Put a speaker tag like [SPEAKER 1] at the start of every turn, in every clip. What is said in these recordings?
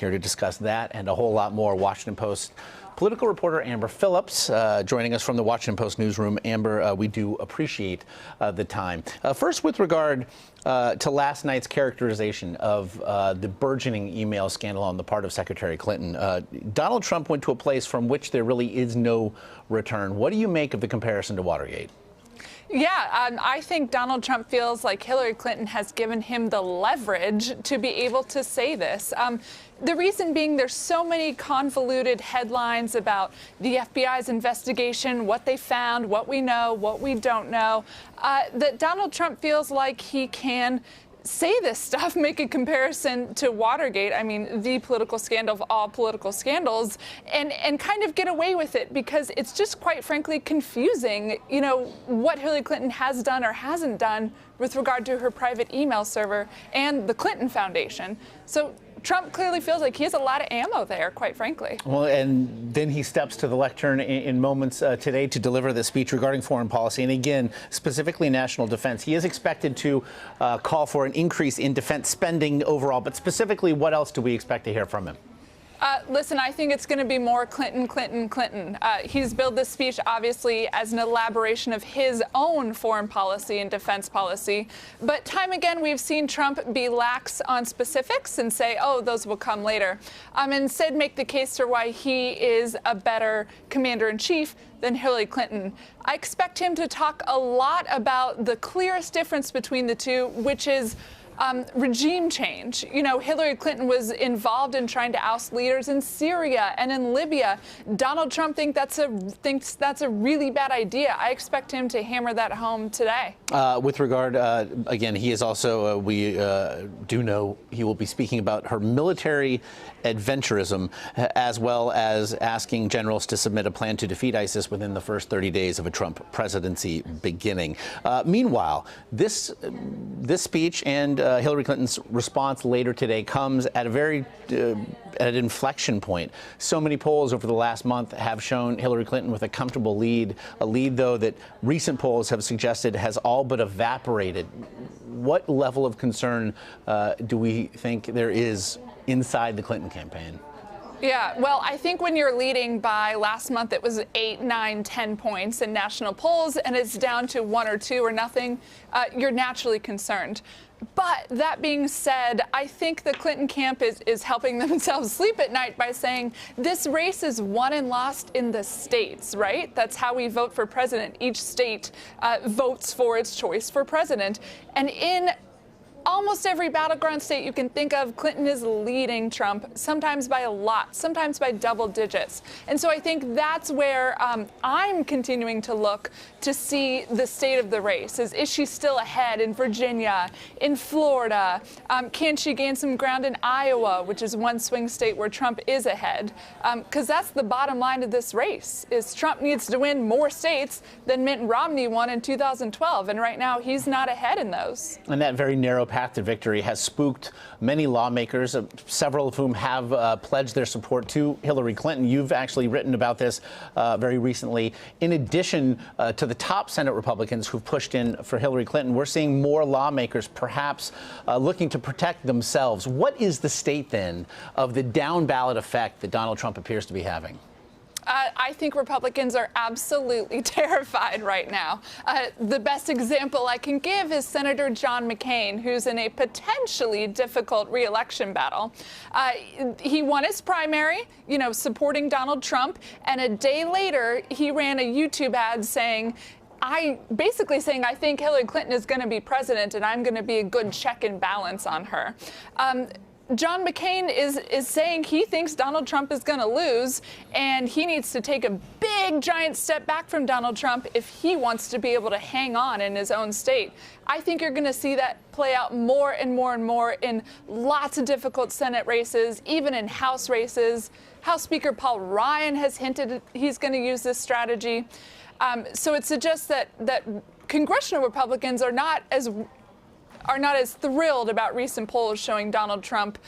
[SPEAKER 1] here to discuss that and a whole lot more. Washington Post political reporter Amber Phillips joining us from the Washington Post newsroom. Amber, we do appreciate the time. First, with regard to last night's characterization of the burgeoning email scandal on the part of Secretary Clinton, Donald Trump went to a place from which there really is no return. What do you make of the comparison to Watergate?
[SPEAKER 2] Yeah, I think Donald Trump feels like Hillary Clinton has given him the leverage to be able to say this. The reason being there's so many convoluted headlines about the FBI's investigation, what they found, what we know, what we don't know, that Donald Trump feels like he can say this stuff, make a comparison to Watergate, I mean, the political scandal of all political scandals, and kind of get away with it because it's just quite frankly confusing, you know, what Hillary Clinton has done or hasn't done with regard to her private email server and the Clinton Foundation. So Trump clearly feels like he has a lot of ammo there, quite frankly. Well,
[SPEAKER 1] and then he steps to the lectern in moments today to deliver the speech regarding foreign policy. And again, specifically national defense. He is expected to call for an increase in defense spending overall. But specifically, what else do we expect to hear from him?
[SPEAKER 2] Listen, I think it's going to be more Clinton, Clinton, Clinton. He's billed this speech, obviously, as an elaboration of his own foreign policy and defense policy. But time again, we've seen Trump be lax on specifics and say, oh, those will come later. And instead make the case for why he is a better commander-in-chief than Hillary Clinton. I expect him to talk a lot about the clearest difference between the two, which is regime change. You know, Hillary Clinton was involved in trying to oust leaders in Syria and in Libya. Donald Trump thinks that's a really bad idea. I expect him to hammer that home today.
[SPEAKER 1] With regard, again, he is also, we do know he will be speaking about her military adventurism, as well as asking generals to submit a plan to defeat ISIS within the first 30 days of a Trump presidency beginning. Meanwhile, this speech and Hillary Clinton's response later today comes at a very at an inflection point. So many polls over the last month have shown Hillary Clinton with a comfortable lead, a lead, though, that recent polls have suggested has all but evaporated. What level of concern do we think there is inside the Clinton campaign?
[SPEAKER 2] Yeah, well, I think when you're leading by last month, it was 8, 9, 10 points in national polls, and it's down to 1 or 2 or nothing, you're naturally concerned. But that being said, I think the Clinton camp is helping themselves sleep at night by saying this race is won and lost in the states, right? That's how we vote for president. Each state votes for its choice for president. And in almost every battleground state you can think of, Clinton is leading Trump, sometimes by a lot, sometimes by double digits. And so I think that's where I'm continuing to look to see the state of the race. Is she still ahead in Virginia, in Florida? Can she gain some ground in Iowa, which is one swing state where Trump is ahead? Because that's the bottom line of this race, is Trump needs to win more states than Mitt Romney won in 2012. And right now, he's not ahead in those.
[SPEAKER 1] And that very narrow path to victory has spooked many lawmakers, several of whom have pledged their support to Hillary Clinton. You've actually written about this very recently. In addition to the top Senate Republicans who've pushed in for Hillary Clinton, we're seeing more lawmakers perhaps looking to protect themselves. What is the state, then, of the down ballot effect that Donald Trump appears to be having?
[SPEAKER 2] I think Republicans are absolutely terrified right now. The best example I can give is Senator John McCain, who's in a potentially difficult re-election battle. He won his primary, you know, supporting Donald Trump, and a day later, he ran a YouTube ad saying, basically saying, I think Hillary Clinton is going to be president, and I'm going to be a good check and balance on her. John McCain is saying he thinks Donald Trump is going to lose, and he needs to take a big, giant step back from Donald Trump if he wants to be able to hang on in his own state. I think you're going to see that play out more and more and more in lots of difficult Senate races, even in House races. House Speaker Paul Ryan has hinted he's going to use this strategy. So it suggests that congressional Republicans are not as are not as thrilled about recent polls showing Donald Trump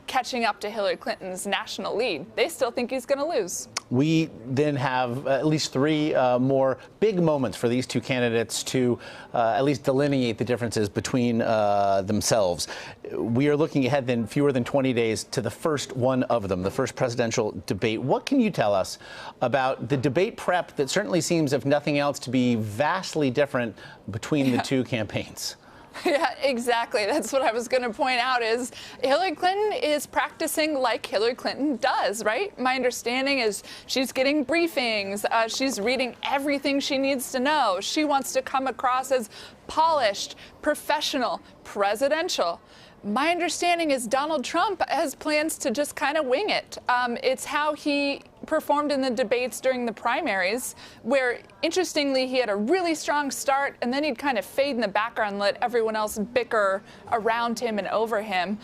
[SPEAKER 2] catching up to Hillary Clinton's national lead. They still think he's going to lose.
[SPEAKER 1] We then have at least three more big moments for these two candidates to at least delineate the differences between themselves. We are looking ahead then fewer than 20 days to the first one of them, the first presidential debate. What can you tell us about the debate prep that certainly seems, if nothing else, to be vastly different between the two campaigns?
[SPEAKER 2] Yeah, exactly. That's what I was going to point out is Hillary Clinton is practicing like Hillary Clinton does, right? My understanding is she's getting briefings. She's reading everything she needs to know. She wants to come across as polished, professional, presidential. My understanding is Donald Trump has plans to just kind of wing it. It's how he performed in the debates during the primaries, where, interestingly, he had a really strong start, and then he'd kind of fade in the background and let everyone else bicker around him and over him.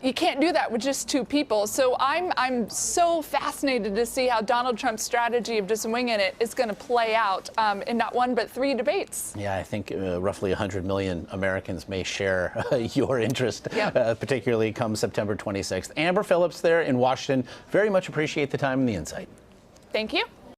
[SPEAKER 2] You can't do that with just two people. So I'm so fascinated to see how Donald Trump's strategy of just winging it is going to play out in not one but three debates.
[SPEAKER 1] Yeah, I think roughly 100 million Americans may share your interest,
[SPEAKER 2] Yep.
[SPEAKER 1] particularly come September 26th. Amber Phillips there in Washington. Very much appreciate the time and the insight.
[SPEAKER 2] Thank you.